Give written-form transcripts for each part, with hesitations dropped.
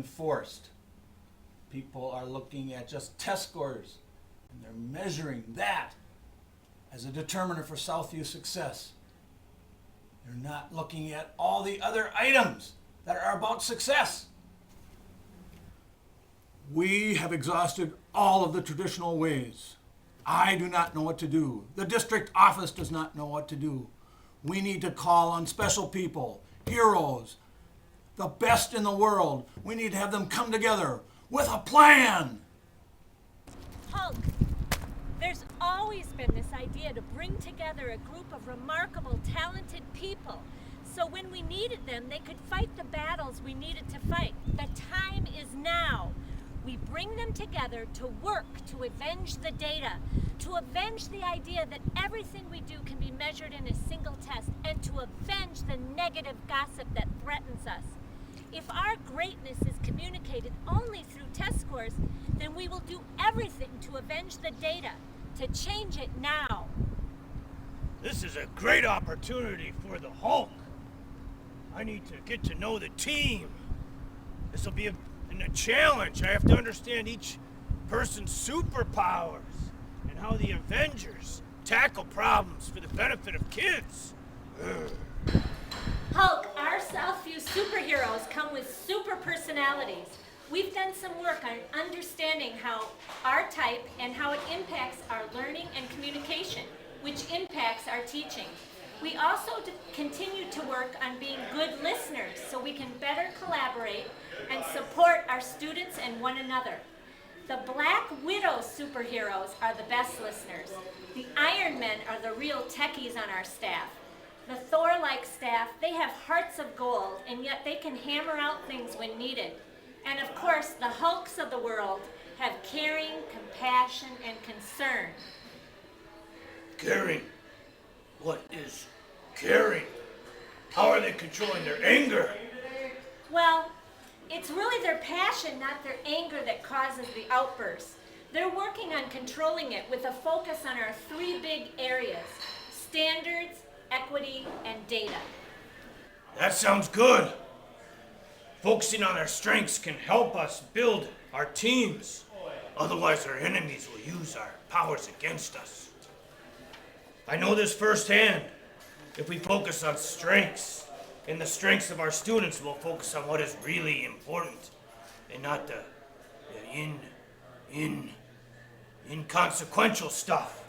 enforced. People are looking at just test scores, and they're measuring that as a determiner for Southview success. They're not looking at all the other items that are about success. We have exhausted all of the traditional ways. I do not know what to do. The district office does not know what to do. We need to call on special people, heroes, the best in the world. We need to have them come together with a plan. Hulk, there's always been this idea to bring together a group of remarkable, talented people, so when we needed them, they could fight the battles we needed to fight. The time is now. We bring them together to work to avenge the data, to avenge the idea that everything we do can be measured in a single test, and to avenge the negative gossip that threatens us. If our greatness is communicated only through test scores, then we will do everything to avenge the data, to change it now. This is a great opportunity for the Hulk. I need to get to know the team. This will be a challenge. I have to understand each person's superpowers and how the Avengers tackle problems for the benefit of kids. Hulk, our Southview superheroes come with super personalities. We've done some work on understanding how our type and how it impacts our learning and communication, which impacts our teaching. We also continue to work on being good listeners so we can better collaborate and support our students and one another. The Black Widow superheroes are the best listeners. The Iron Men are the real techies on our staff. The Thor-like staff, they have hearts of gold, and yet they can hammer out things when needed. And of course, the Hulks of the world have caring, compassion, and concern. Caring? What is caring? How are they controlling their anger? Well, it's really their passion, not their anger, that causes the outbursts. They're working on controlling it with a focus on our three big areas: standards, equity, and data. That sounds good. Focusing on our strengths can help us build our teams. Otherwise, our enemies will use our powers against us. I know this firsthand. If we focus on strengths, and the strengths of our students, will focus on what is really important, and not the inconsequential stuff.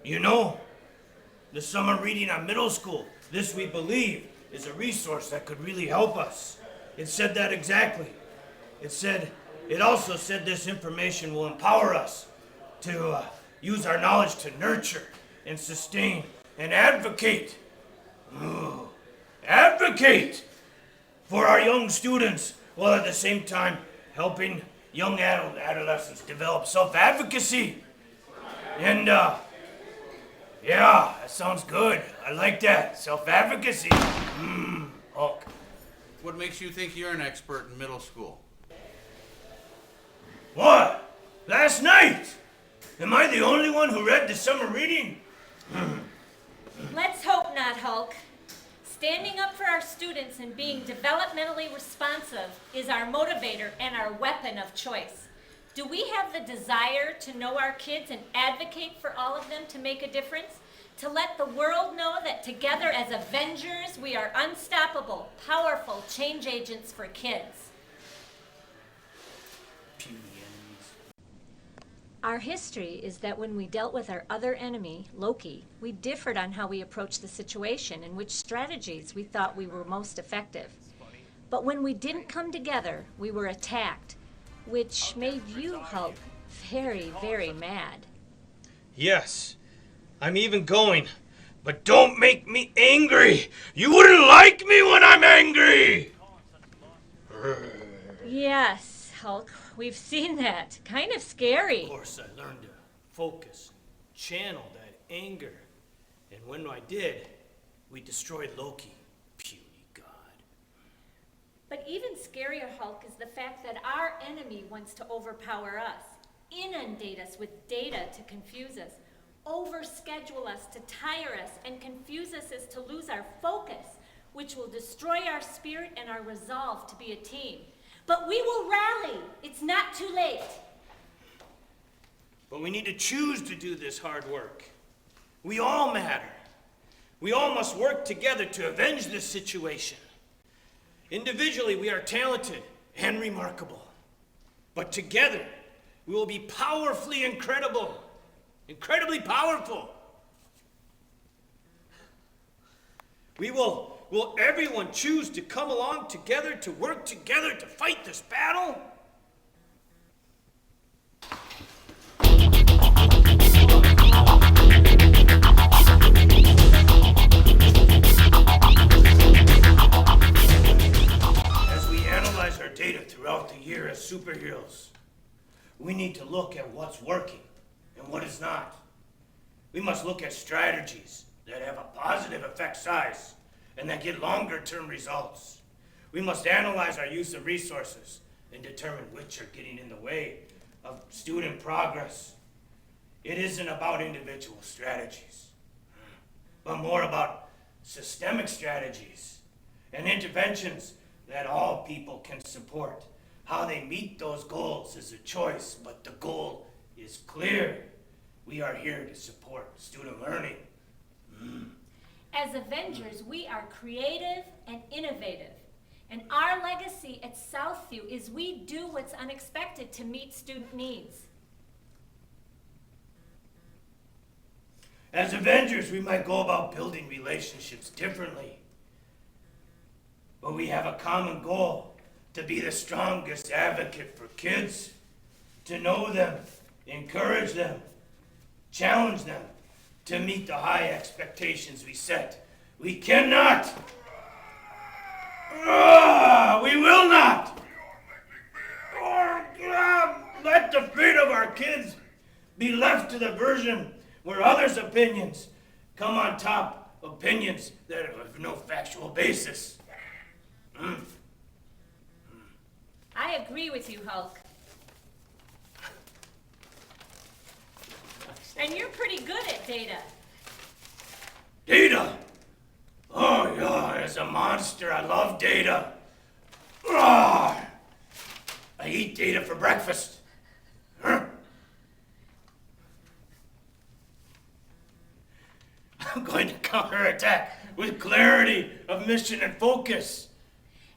You know, the summer reading on middle school, this we believe is a resource that could really help us. It said that exactly. It also said this information will empower us to use our knowledge to nurture and sustain and advocate. Advocate for our young students, while at the same time helping young adolescents develop self-advocacy. And yeah, that sounds good. I like that. Self-advocacy. Hulk. What makes you think you're an expert in middle school? What? Last night? Am I the only one who read the summer reading? Let's hope not, Hulk. Standing up for our students and being developmentally responsive is our motivator and our weapon of choice. Do we have the desire to know our kids and advocate for all of them to make a difference? To let the world know that together as Avengers, we are unstoppable, powerful change agents for kids. Our history is that when we dealt with our other enemy, Loki, we differed on how we approached the situation and which strategies we thought we were most effective. But when we didn't come together, we were attacked, which made you, Hulk, very, very mad. Yes, I'm even going, but don't make me angry. You wouldn't like me when I'm angry. Yes, Hulk, we've seen that. Kind of scary. Of course, I learned to focus, channel that anger. And when I did, we destroyed Loki, puny god. But even scarier, Hulk, is the fact that our enemy wants to overpower us, inundate us with data to confuse us, overschedule us to tire us, and confuse us as to lose our focus. which will destroy our spirit and our resolve to be a team. But we will rally. It's not too late. But we need to choose to do this hard work. We all matter. We all must work together to avenge this situation. Individually, we are talented and remarkable. But together, we will be powerfully incredible. Incredibly powerful. Will everyone choose to come along together, to work together to fight this battle? As we analyze our data throughout the year as superheroes, we need to look at what's working and what is not. We must look at strategies that have a positive effect size and that get longer-term results. We must analyze our use of resources and determine which are getting in the way of student progress. It isn't about individual strategies, but more about systemic strategies and interventions that all people can support. How they meet those goals is a choice, but the goal is clear. We are here to support student learning. As Avengers, we are creative and innovative. And our legacy at Southview is we do what's unexpected to meet student needs. As Avengers, we might go about building relationships differently. But we have a common goal: to be the strongest advocate for kids, to know them, encourage them, challenge them, to meet the high expectations we set. We cannot, we will not, let the fate of our kids be left to the version where others' opinions come on top, opinions that have no factual basis. I agree with you, Hulk. And you're pretty good at data. Data? Oh yeah, as a monster, I love data. I eat data for breakfast. I'm going to counterattack with clarity of mission and focus.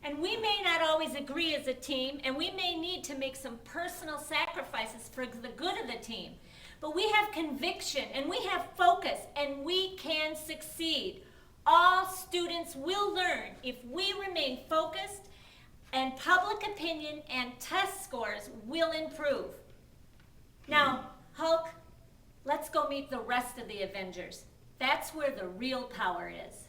And we may not always agree as a team, and we may need to make some personal sacrifices for the good of the team. But we have conviction, and we have focus, and we can succeed. All students will learn if we remain focused, and public opinion and test scores will improve. Now, Hulk, let's go meet the rest of the Avengers. That's where the real power is.